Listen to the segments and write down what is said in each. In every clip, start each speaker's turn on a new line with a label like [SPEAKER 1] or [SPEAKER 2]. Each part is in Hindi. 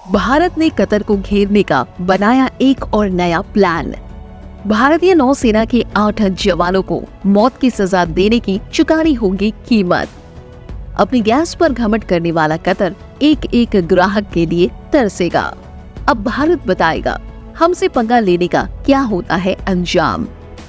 [SPEAKER 1] भारत ने कतर को घेरने का बनाया एक और नया प्लान। भारतीय नौसेना के 8 जवानों को मौत की सजा देने की चुकानी होगी कीमत। अपनी गैस पर घमंड करने वाला कतर एक एक ग्राहक के लिए तरसेगा। अब भारत बताएगा हमसे पंगा लेने का क्या होता है अंजाम।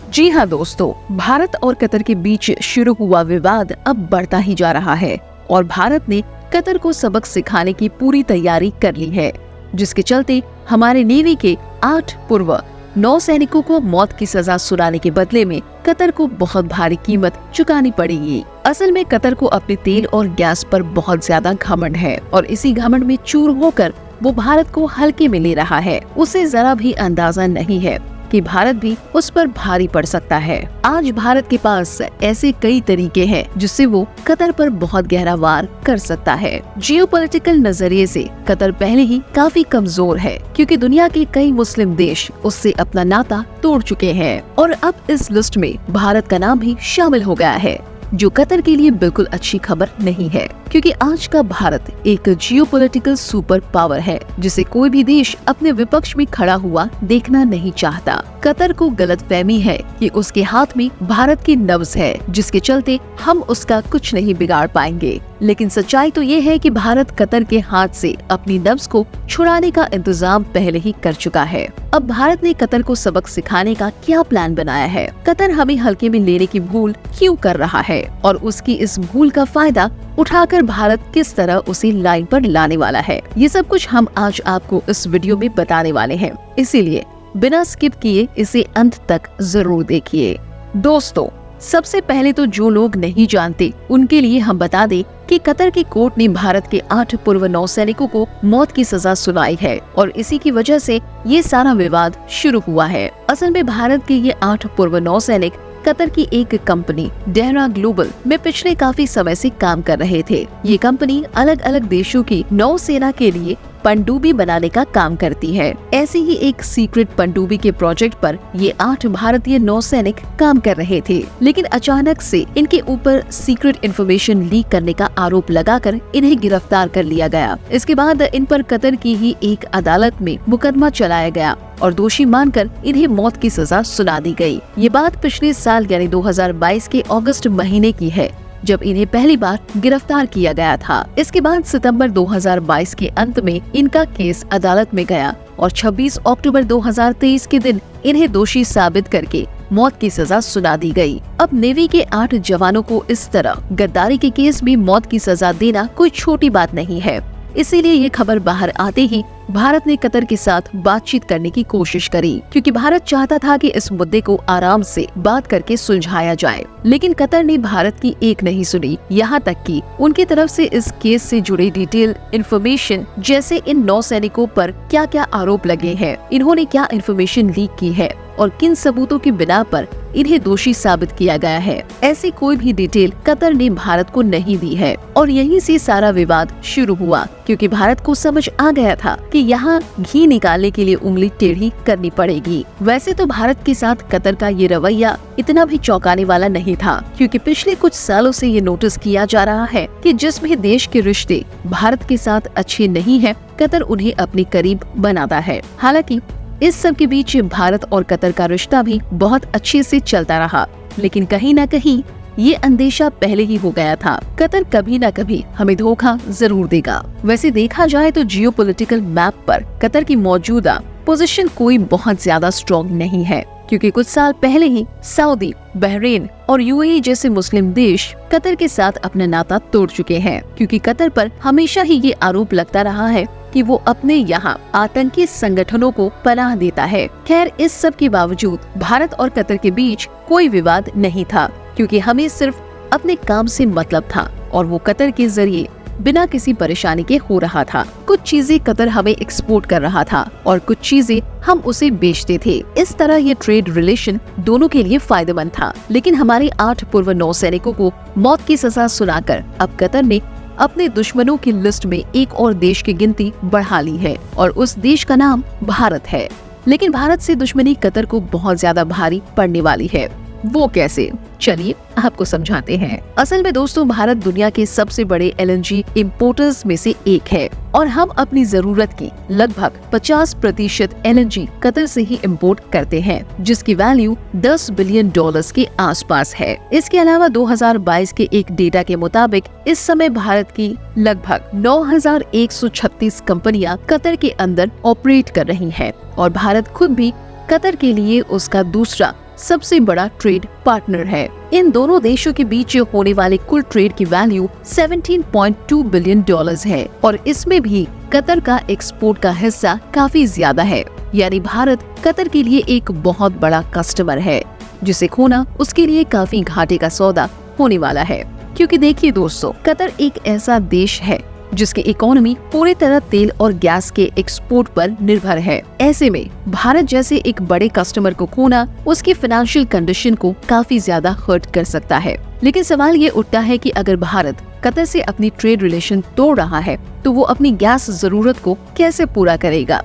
[SPEAKER 1] जी हाँ दोस्तों, भारत और कतर के बीच शुरू हुआ विवाद अब बढ़ता ही जा रहा है और भारत ने कतर को सबक सिखाने की पूरी तैयारी कर ली है, जिसके चलते हमारे नेवी के 8 पूर्व नौसैनिकों को मौत की सजा सुनाने के बदले में कतर को बहुत भारी कीमत चुकानी पड़ेगी। असल में कतर को अपने तेल और गैस पर बहुत ज्यादा घमंड है और इसी घमंड में चूर होकर वो भारत को हल्के में ले रहा है। उसे जरा भी अंदाजा नहीं है कि भारत भी उस पर भारी पड़ सकता है। आज भारत के पास ऐसे कई तरीके हैं जिससे वो कतर पर बहुत गहरा वार कर सकता है। जियोपॉलिटिकल नजरिए से कतर पहले ही काफी कमजोर है, क्योंकि दुनिया के कई मुस्लिम देश उससे अपना नाता तोड़ चुके हैं और अब इस लिस्ट में भारत का नाम भी शामिल हो गया है, जो कतर के लिए बिल्कुल अच्छी खबर नहीं है, क्योंकि आज का भारत एक जियोपॉलिटिकल सुपर पावर है जिसे कोई भी देश अपने विपक्ष में खड़ा हुआ देखना नहीं चाहता। कतर को गलतफहमी है कि उसके हाथ में भारत की नब्ज है, जिसके चलते हम उसका कुछ नहीं बिगाड़ पाएंगे। लेकिन सच्चाई तो ये है कि भारत कतर के हाथ से अपनी नब्ज को छुड़ाने का इंतजाम पहले ही कर चुका है। अब भारत ने कतर को सबक सिखाने का क्या प्लान बनाया है, कतर हमें हल्के में लेने की भूल क्यों कर रहा है और उसकी इस भूल का फायदा उठाकर भारत किस तरह उसे लाइन पर लाने वाला है, ये सब कुछ हम आज आपको इस वीडियो में बताने वाले हैं। इसीलिए बिना स्किप किए इसे अंत तक जरूर देखिए। दोस्तों, सबसे पहले तो जो लोग नहीं जानते उनके लिए हम बता दें कि कतर की कोर्ट ने भारत के 8 पूर्व नौसैनिकों को मौत की सजा सुनाई है और इसी की वजह से ये सारा विवाद शुरू हुआ है। असल में भारत के ये 8 पूर्व नौसैनिक कतर की एक कंपनी डेहरा ग्लोबल में पिछले काफी समय से काम कर रहे थे। ये कंपनी अलग अलग देशों की नौसेना के लिए पनडुब्बी बनाने का काम करती है। ऐसे ही एक सीक्रेट पनडुब्बी के प्रोजेक्ट पर ये 8 भारतीय नौसैनिक काम कर रहे थे, लेकिन अचानक से इनके ऊपर सीक्रेट इंफॉर्मेशन लीक करने का आरोप लगाकर इन्हें गिरफ्तार कर लिया गया। इसके बाद इन पर कतर की ही एक अदालत में मुकदमा चलाया गया और दोषी मानकर इन्हें मौत की सजा सुना दी गई। ये बात पिछले साल यानी 2022 के अगस्त महीने की है, जब इन्हें पहली बार गिरफ्तार किया गया था। इसके बाद सितंबर 2022 के अंत में इनका केस अदालत में गया और 26 अक्टूबर 2023 के दिन इन्हें दोषी साबित करके मौत की सजा सुना दी गई। अब नेवी के 8 जवानों को इस तरह गद्दारी के केस में मौत की सजा देना कोई छोटी बात नहीं है। इसीलिए ये खबर बाहर आते ही भारत ने कतर के साथ बातचीत करने की कोशिश करी, क्योंकि भारत चाहता था कि इस मुद्दे को आराम से बात करके सुलझाया जाए। लेकिन कतर ने भारत की एक नहीं सुनी, यहाँ तक कि उनकी तरफ से इस केस से जुड़े डिटेल इन्फॉर्मेशन, जैसे इन नौसैनिकों पर क्या क्या आरोप लगे हैं, इन्होंने क्या इन्फॉर्मेशन लीक की है और किन सबूतों की बिना पर इन्हें दोषी साबित किया गया है, ऐसी कोई भी डिटेल कतर ने भारत को नहीं दी है। और यहीं से सारा विवाद शुरू हुआ, क्योंकि भारत को समझ आ गया था कि यहाँ घी निकालने के लिए उंगली टेढ़ी करनी पड़ेगी। वैसे तो भारत के साथ कतर का ये रवैया इतना भी चौंकाने वाला नहीं था, क्योंकि पिछले कुछ सालों से ये नोटिस किया जा रहा है कि जिस भी देश के रिश्ते भारत के साथ अच्छे नहीं है, कतर उन्हें अपने करीब बनाता है। हालांकि इस सब के बीच भारत और कतर का रिश्ता भी बहुत अच्छे से चलता रहा, लेकिन कहीं न कहीं ये अंदेशा पहले ही हो गया था, कतर कभी न कभी हमें धोखा जरूर देगा। वैसे देखा जाए तो जियोपॉलिटिकल मैप पर कतर की मौजूदा पोजीशन कोई बहुत ज्यादा स्ट्रॉन्ग नहीं है, क्योंकि कुछ साल पहले ही सऊदी, बहरीन और यूएई जैसे मुस्लिम देश कतर के साथ अपना नाता तोड़ चुके हैं, क्योंकि कतर पर हमेशा ही ये आरोप लगता रहा है कि वो अपने यहाँ आतंकी संगठनों को पनाह देता है। खैर, इस सब के बावजूद भारत और कतर के बीच कोई विवाद नहीं था, क्योंकि हमें सिर्फ अपने काम से मतलब था और वो कतर के जरिए बिना किसी परेशानी के हो रहा था। कुछ चीजें कतर हमें एक्सपोर्ट कर रहा था और कुछ चीजें हम उसे बेचते थे। इस तरह ये ट्रेड रिलेशन दोनों के लिए फायदेमंद था। लेकिन हमारे 8 पूर्व नौसैनिकों को मौत की सजा सुनाकर अब कतर ने अपने दुश्मनों की लिस्ट में एक और देश की गिनती बढ़ा ली है और उस देश का नाम भारत है। लेकिन भारत से दुश्मनी कतर को बहुत ज्यादा भारी पड़ने वाली है। वो कैसे, चलिए आपको समझाते हैं। असल में दोस्तों, भारत दुनिया के सबसे बड़े LNG इंपोर्टर्स में से एक है और हम अपनी जरूरत की लगभग 50% LNG कतर से ही इंपोर्ट करते हैं, जिसकी वैल्यू $10 बिलियन के आसपास है। इसके अलावा 2022 के एक डेटा के मुताबिक इस समय भारत की लगभग 9,136 कंपनियां कतर के अंदर ऑपरेट कर रही हैं और भारत खुद भी कतर के लिए उसका दूसरा सबसे बड़ा ट्रेड पार्टनर है। इन दोनों देशों के बीच होने वाले कुल ट्रेड की वैल्यू $17.2 बिलियन है और इसमें भी कतर का एक्सपोर्ट का हिस्सा काफी ज्यादा है। यानी भारत कतर के लिए एक बहुत बड़ा कस्टमर है, जिसे खोना उसके लिए काफी घाटे का सौदा होने वाला है। क्योंकि देखिए दोस्तों, कतर एक ऐसा देश है जिसकी इकोनॉमी पूरी तरह तेल और गैस के एक्सपोर्ट पर निर्भर है। ऐसे में भारत जैसे एक बड़े कस्टमर को खोना उसकी फाइनेंशियल कंडीशन को काफी ज्यादा हर्ट कर सकता है। लेकिन सवाल ये उठता है कि अगर भारत कतर से अपनी ट्रेड रिलेशन तोड़ रहा है तो वो अपनी गैस जरूरत को कैसे पूरा करेगा?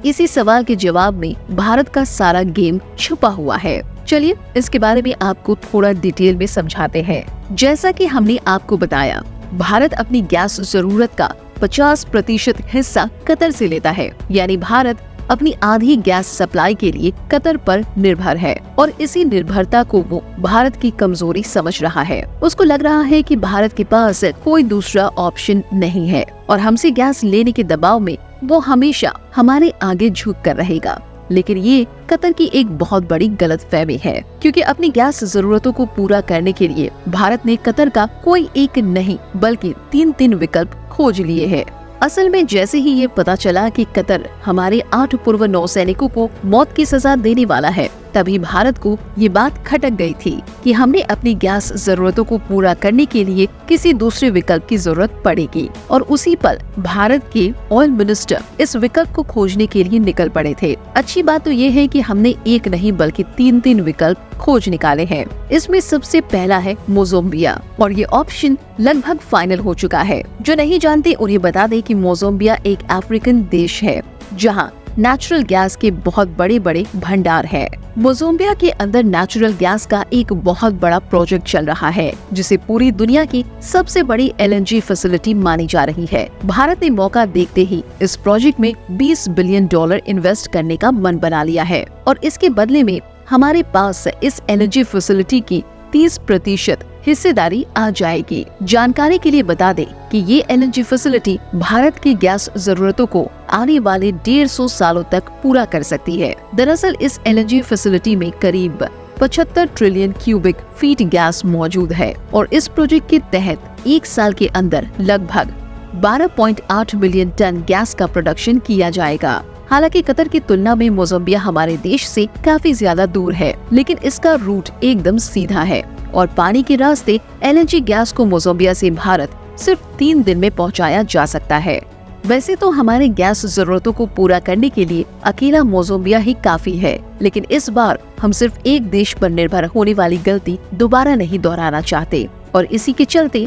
[SPEAKER 1] इसी सवाल के जवाब में भारत का सारा गेम छुपा हुआ है। चलिए इसके बारे में आपको थोड़ा डिटेल में समझाते हैं। जैसा कि हमने आपको बताया, भारत अपनी गैस जरूरत का 50% हिस्सा कतर से लेता है। यानी भारत अपनी आधी गैस सप्लाई के लिए कतर पर निर्भर है और इसी निर्भरता को वो भारत की कमजोरी समझ रहा है। उसको लग रहा है कि भारत के पास कोई दूसरा ऑप्शन नहीं है और हमसे गैस लेने के दबाव में वो हमेशा हमारे आगे झुक कर रहेगा। लेकिन ये कतर की एक बहुत बड़ी गलतफहमी है, क्योंकि अपनी गैस जरूरतों को पूरा करने के लिए भारत ने कतर का कोई एक नहीं बल्कि 3 विकल्प खोज लिए हैं। असल में जैसे ही ये पता चला कि कतर हमारे 8 पूर्व नौसैनिकों को मौत की सजा देने वाला है, तभी भारत को ये बात खटक गई थी कि हमने अपनी गैस जरूरतों को पूरा करने के लिए किसी दूसरे विकल्प की जरूरत पड़ेगी। और उसी पल भारत के ऑयल मिनिस्टर इस विकल्प को खोजने के लिए निकल पड़े थे। अच्छी बात तो ये है कि हमने एक नहीं बल्कि 3 विकल्प खोज निकाले हैं। इसमें सबसे पहला है मोज़ाम्बिया और ये ऑप्शन लगभग फाइनल हो चुका है। जो नहीं जानते उन्हें बता दें कि मोज़ाम्बिया एक अफ्रीकन देश है जहां नेचुरल गैस के बहुत बड़े बड़े भंडार है। मोज़ाम्बिया के अंदर नेचुरल गैस का एक बहुत बड़ा प्रोजेक्ट चल रहा है, जिसे पूरी दुनिया की सबसे बड़ी LNG फैसिलिटी मानी जा रही है। भारत ने मौका देखते ही इस प्रोजेक्ट में $20 बिलियन इन्वेस्ट करने का मन बना लिया है और इसके बदले में हमारे पास इस LNG फैसिलिटी की 30% हिस्सेदारी आ जाएगी। जानकारी के लिए बता दें कि ये LNG फैसिलिटी भारत की गैस जरूरतों को आने वाले 150 सालों तक पूरा कर सकती है। दरअसल इस LNG फैसिलिटी में करीब 75 ट्रिलियन क्यूबिक फीट गैस मौजूद है और इस प्रोजेक्ट के तहत एक साल के अंदर लगभग 12.8 मिलियन टन गैस का प्रोडक्शन किया जाएगा। हालांकि कतर की तुलना में मोज़ाम्बिया हमारे देश से काफी ज्यादा दूर है, लेकिन इसका रूट एकदम सीधा है और पानी के रास्ते LNG गैस को मोज़ाम्बिया से भारत सिर्फ 3 दिन में पहुंचाया जा सकता है। वैसे तो हमारे गैस जरूरतों को पूरा करने के लिए अकेला मोज़ाम्बिया ही काफी है, लेकिन इस बार हम सिर्फ एक देश पर निर्भर होने वाली गलती दोबारा नहीं दोहराना चाहते और इसी के चलते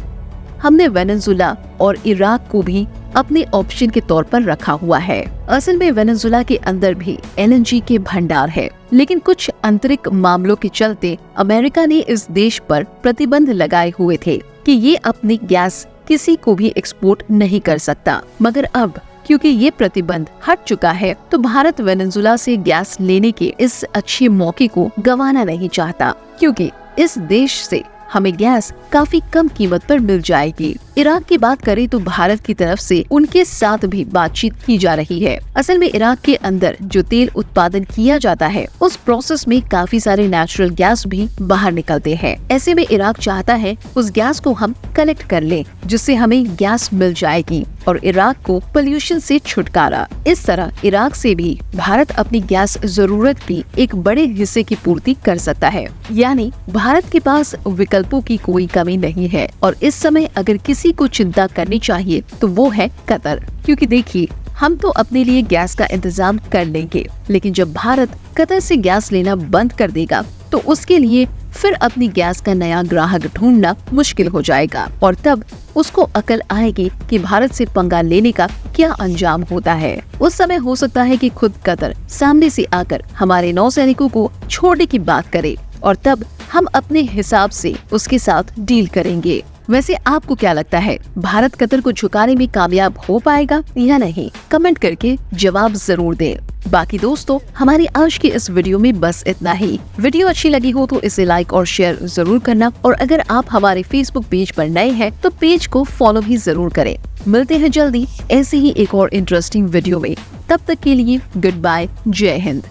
[SPEAKER 1] हमने वेनेजुला और इराक को भी अपने ऑप्शन के तौर पर रखा हुआ है। असल में वेनेजुला के अंदर भी LNG के भंडार है, लेकिन कुछ आंतरिक मामलों के चलते अमेरिका ने इस देश पर प्रतिबंध लगाए हुए थे कि ये अपनी गैस किसी को भी एक्सपोर्ट नहीं कर सकता। मगर अब क्योंकि ये प्रतिबंध हट चुका है, तो भारत वेनेजुला से गैस लेने के इस अच्छे मौके को गंवाना नहीं चाहता, क्योंकि इस देश से हमें गैस काफी कम कीमत पर मिल जाएगी। इराक की बात करें तो भारत की तरफ से उनके साथ भी बातचीत की जा रही है। असल में इराक के अंदर जो तेल उत्पादन किया जाता है, उस प्रोसेस में काफी सारे नेचुरल गैस भी बाहर निकलते हैं। ऐसे में इराक चाहता है उस गैस को हम कलेक्ट कर लें, जिससे हमें गैस मिल जाएगी और इराक को पोल्यूशन से छुटकारा। इस तरह इराक से भी भारत अपनी गैस जरूरत की एक बड़े हिस्से की पूर्ति कर सकता है। यानी भारत के पास विकल्पों की कोई कमी नहीं है और इस समय अगर किसी को चिंता करनी चाहिए तो वो है कतर। क्योंकि देखिए, हम तो अपने लिए गैस का इंतजाम कर लेंगे, लेकिन जब भारत कतर से गैस लेना बंद कर देगा तो उसके लिए फिर अपनी गैस का नया ग्राहक ढूंढना मुश्किल हो जाएगा और तब उसको अकल आएगी कि भारत से पंगा लेने का क्या अंजाम होता है। उस समय हो सकता है कि खुद कतर सामने से आकर हमारे नौसैनिकों को छोड़ने की बात करे और तब हम अपने हिसाब से उसके साथ डील करेंगे। वैसे आपको क्या लगता है, भारत कतर को झुकाने में कामयाब हो पाएगा या नहीं? कमेंट करके जवाब जरूर दें। बाकी दोस्तों, हमारी आज की इस वीडियो में बस इतना ही। वीडियो अच्छी लगी हो तो इसे लाइक और शेयर जरूर करना, और अगर आप हमारे फेसबुक पेज पर नए हैं तो पेज को फॉलो भी जरूर करें। मिलते हैं जल्दी ऐसे ही एक और इंटरेस्टिंग वीडियो में। तब तक के लिए गुड बाय, जय हिंद।